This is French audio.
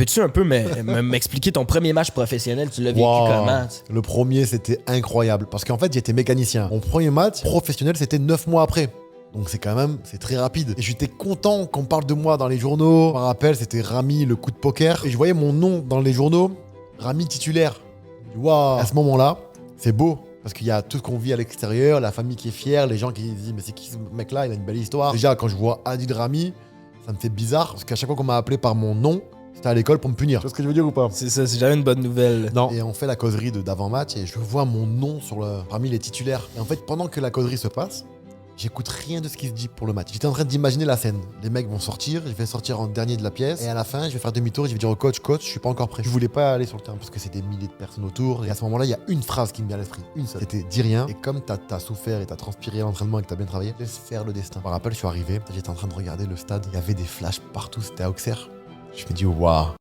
Peux-tu un peu m'expliquer ton premier match professionnel? Tu l'as vécu Wow. comment? Le premier, c'était incroyable. Parce qu'en fait, j'étais mécanicien. Mon premier match professionnel, c'était 9 mois après. Donc c'est très rapide. Et j'étais content qu'on parle de moi dans les journaux. Je me rappelle, c'était Rami, le coup de poker. Et je voyais mon nom dans les journaux, Rami titulaire. Waouh. À ce moment-là, c'est beau. Parce qu'il y a tout ce qu'on vit à l'extérieur, la famille qui est fière, les gens qui disent mais c'est qui ce mec-là, il a une belle histoire. Déjà, quand je vois Adil Rami, ça me fait bizarre. Parce qu'à chaque fois qu'on m'a appelé par mon nom, c'était à l'école pour me punir. Tu vois ce que je veux dire ou pas? C'est ça, c'est jamais une bonne nouvelle. Non. Et on fait la causerie d'avant-match et je vois mon nom parmi les titulaires. Et en fait, pendant que la causerie se passe, j'écoute rien de ce qui se dit pour le match. J'étais en train d'imaginer la scène. Les mecs vont sortir, je vais sortir en dernier de la pièce. Et à la fin, je vais faire demi-tour et je vais dire au coach, je suis pas encore prêt. Je voulais pas aller sur le terrain parce que c'est des milliers de personnes autour. Et à ce moment-là, il y a une phrase qui me vient à l'esprit. Une seule. C'était dis rien. Et comme t'as souffert et t'as transpiré à l'entraînement et que t'as bien travaillé, laisse faire le destin. Je me rappelle, je suis arrivé, j'étais en train de regarder le stade. Il y avait des flashs partout, c'était à Auxerre. Je me dis waouh.